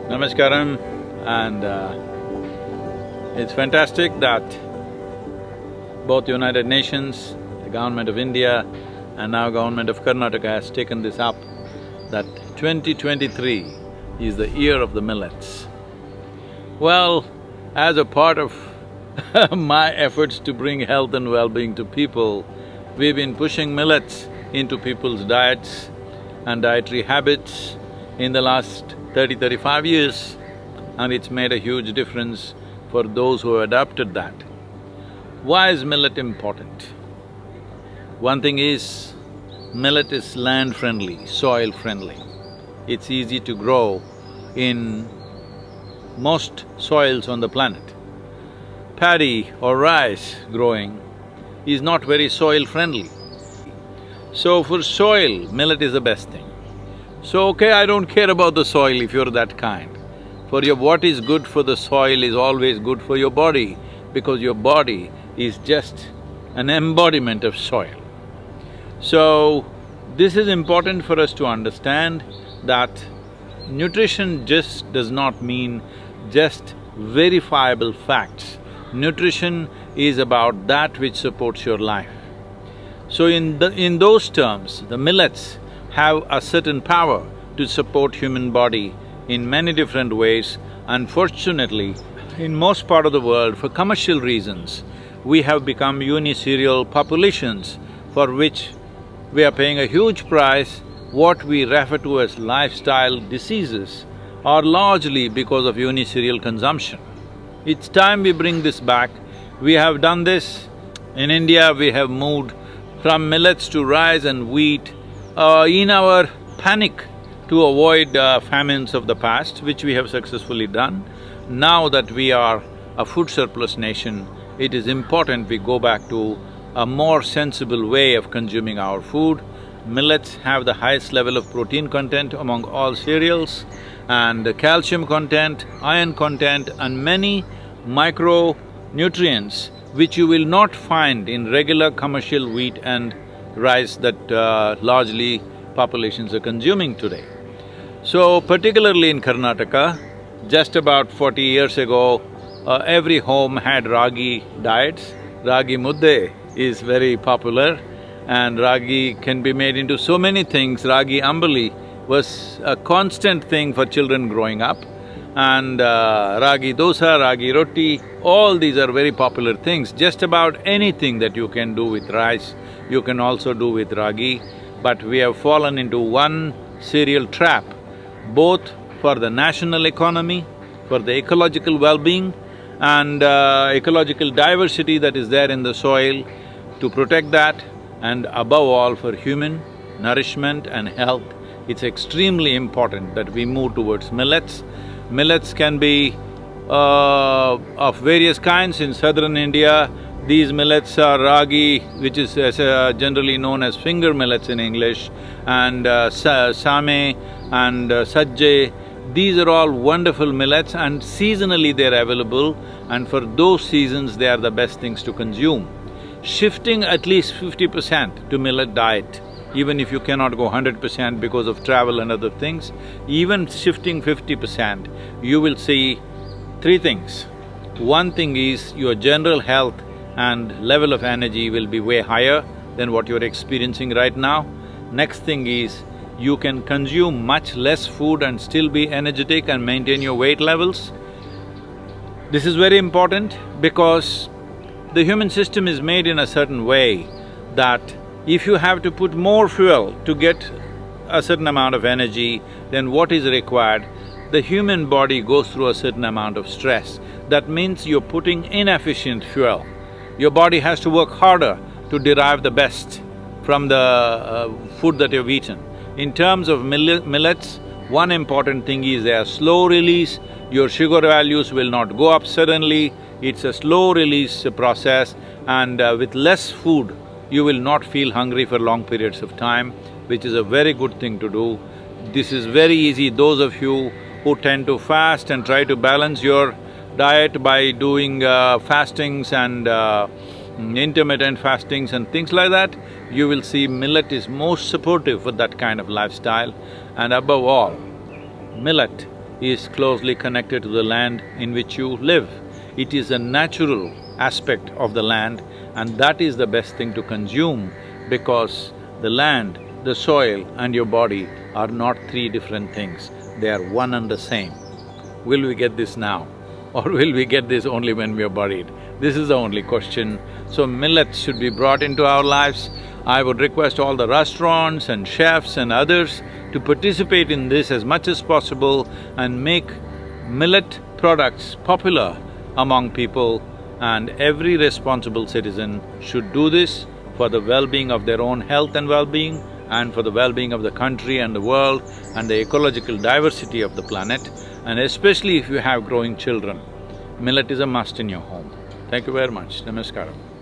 Namaskaram, and it's fantastic that both United Nations, the Government of India and now Government of Karnataka has taken this up, that 2023 is the year of the millets. Well, as a part of my efforts to bring health and well-being to people, we've been pushing millets into people's diets and dietary habits in the last 35 years, and it's made a huge difference for those who have adopted that. Why is millet important? One thing is, millet is land-friendly, soil-friendly. It's easy to grow in most soils on the planet. Paddy or rice growing is not very soil-friendly. So for soil, millet is the best thing. So, okay, I don't care about the soil if you're that kind. What is good for the soil is always good for your body, because your body is just an embodiment of soil. So, this is important for us to understand that nutrition just does not mean just verifiable facts. Nutrition is about that which supports your life. So in those terms, the millets have a certain power to support human body in many different ways. Unfortunately, in most part of the world, for commercial reasons, we have become unicereal populations for which we are paying a huge price. What we refer to as lifestyle diseases are largely because of unicereal consumption. It's time we bring this back. We have done this. In India, we have moved from millets to rice and wheat in our panic to avoid famines of the past, which we have successfully done. Now that we are a food surplus nation, it is important we go back to a more sensible way of consuming our food. Millets have the highest level of protein content among all cereals, and calcium content, iron content and many micronutrients which you will not find in regular commercial wheat and rice that largely populations are consuming today. So particularly in Karnataka, just about 40 years ago, every home had ragi diets. Ragi mudde is very popular, and ragi can be made into so many things. Ragi ambali was a constant thing for children growing up, and ragi dosa, ragi roti, all these are very popular things. Just about anything that you can do with rice, you can also do with ragi. But we have fallen into one cereal trap, both for the national economy, for the ecological well-being and ecological diversity that is there in the soil, to protect that, and above all for human nourishment and health. It's extremely important that we move towards millets. Millets can be of various kinds. In southern India, these millets are ragi, which is generally known as finger millets in English, and same and sajje. These are all wonderful millets, and seasonally they're available, and for those seasons they are the best things to consume. Shifting at least 50% to millet diet, even if you cannot go 100% because of travel and other things, even shifting 50%, you will see three things. One thing is your general health and level of energy will be way higher than what you're experiencing right now. Next thing is, you can consume much less food and still be energetic and maintain your weight levels. This is very important because the human system is made in a certain way that if you have to put more fuel to get a certain amount of energy than what is required, the human body goes through a certain amount of stress. That means you're putting inefficient fuel. Your body has to work harder to derive the best from the food that you've eaten. In terms of millets, one important thing is they are slow release. Your sugar values will not go up suddenly. It's a slow release process, and with less food, you will not feel hungry for long periods of time, which is a very good thing to do. This is very easy. Those of you who tend to fast and try to balance your diet by doing fastings and intermittent fastings and things like that, you will see millet is most supportive for that kind of lifestyle. And above all, millet is closely connected to the land in which you live. It is a natural aspect of the land, and that is the best thing to consume, because the land, the soil and your body are not three different things, they are one and the same. Will we get this now? Or will we get this only when we are buried? This is the only question. So millets should be brought into our lives. I would request all the restaurants and chefs and others to participate in this as much as possible and make millet products popular among people, and every responsible citizen should do this for the well-being of their own health and well-being, and for the well-being of the country and the world and the ecological diversity of the planet, and especially if you have growing children. Millet is a must in your home. Thank you very much. Namaskaram.